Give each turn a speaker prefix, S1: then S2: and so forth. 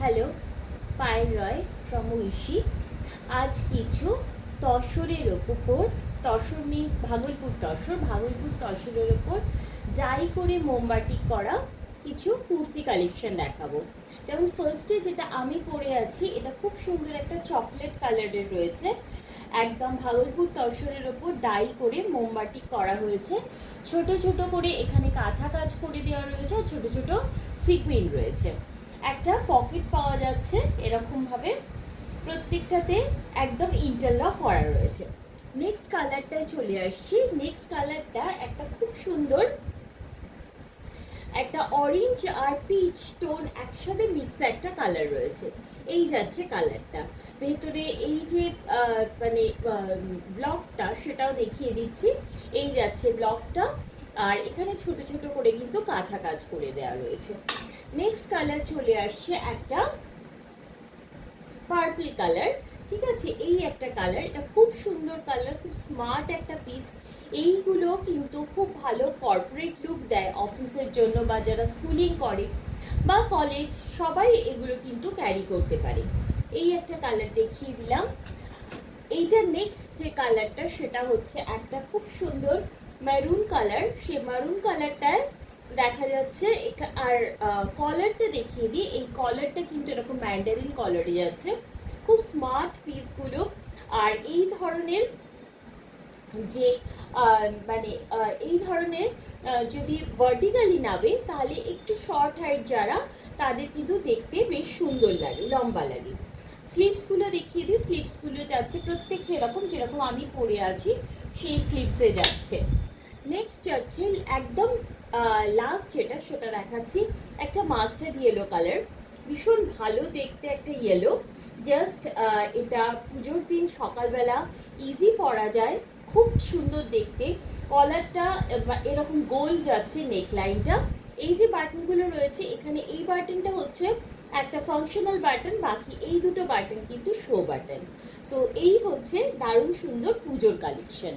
S1: Hello, Payel Roy from Oishi. আজ কিছু তসরের ওপর, তসর মিন্স ভাগলপুর তসরের ওপর ডাই করে মোমবাতি করা কিছু কুর্তি কালেকশন দেখাবো। যেমন ফার্স্টে যেটা আমি পরে আছি, এটা খুব সুন্দর একটা চকলেট কালারের রয়েছে। একদম ভাগলপুর তসরের ওপর ডাই করে মোমবাতি করা হয়েছে। ছোট ছোট করে এখানে কাঁথা কাজ করে দেওয়া রয়েছে, আর ছোট ছোট সিকুইন রয়েছে। একটা পকেট পাওয়া যাচ্ছে এরকমভাবে, প্রত্যেকটাতে একদম ইন্টারলক করা রয়েছে। নেক্সট কালারটায় চলে আসছি। নেক্সট কালারটা একটা খুব সুন্দর একটা অরেঞ্জ আর পিচ টোন একসাথে মিক্স একটা কালার রয়েছে। এই যাচ্ছে কালারটা। ভেতরে এই যে মানে ব্লকটা সেটাও দেখিয়ে দিচ্ছি। এই যাচ্ছে ব্লকটা, আর এখানে ছোট ছোট করে কিন্তু কাঁথা কাজ করে দেওয়া রয়েছে। নেক্সট কালার চলে আসছে একটা পার্পল কালার। ঠিক আছে, এই একটা কালার, এটা খুব সুন্দর কালার, খুব স্মার্ট একটা পিস। এইগুলো কিন্তু খুব ভালো কর্পোরেট লুক দেয় অফিসের জন্য, বা যারা স্কুলিং করে বা কলেজ, সবাই এগুলো কিন্তু ক্যারি করতে পারে। এই একটা কালার দেখিয়ে দিলাম। এইটা নেক্সট যে কালারটা সেটা হচ্ছে একটা খুব সুন্দর মেরুন কালার। সে মেরুন কালারটায় দেখা যাচ্ছে, আর কলারটা দেখিয়ে দিই। এই কলারটা কিন্তু এরকম ম্যান্ডারিন কলারে যাচ্ছে, খুব স্মার্ট পিসগুলো। আর এই ধরনের যে মানে এই ধরনের যদি ভার্টিক্যালি নাবে, তাহলে একটু শর্ট হাইট যারা, তাদের কিন্তু দেখতে বেশ সুন্দর লাগে, লম্বা লাগে। স্লিভসগুলো দেখিয়ে দিই। স্লিভসগুলো যাচ্ছে প্রত্যেকটা এরকম, যেরকম আমি পরে আছি সেই স্লিভসে যাচ্ছে। নেক্সট যাচ্ছে একদম লাস্ট যেটা, সেটা দেখাচ্ছি। একটা মাস্টার্ড ইয়েলো কালার, ভীষণ ভালো দেখতে একটা ইয়েলো। জাস্ট এটা পুজোর দিন সকালবেলা ইজি পরা যায়, খুব সুন্দর দেখতে। কলারটা এরকম গোল যাচ্ছে, নেকলাইনটা। এই যে বাটনগুলো রয়েছে এখানে, এই বাটনটা হচ্ছে একটা ফাংশনাল বাটন, বাকি এই দুটো বাটন কিন্তু শো বাটন। তো এই হচ্ছে দারুণ সুন্দর পুজোর কালেকশন।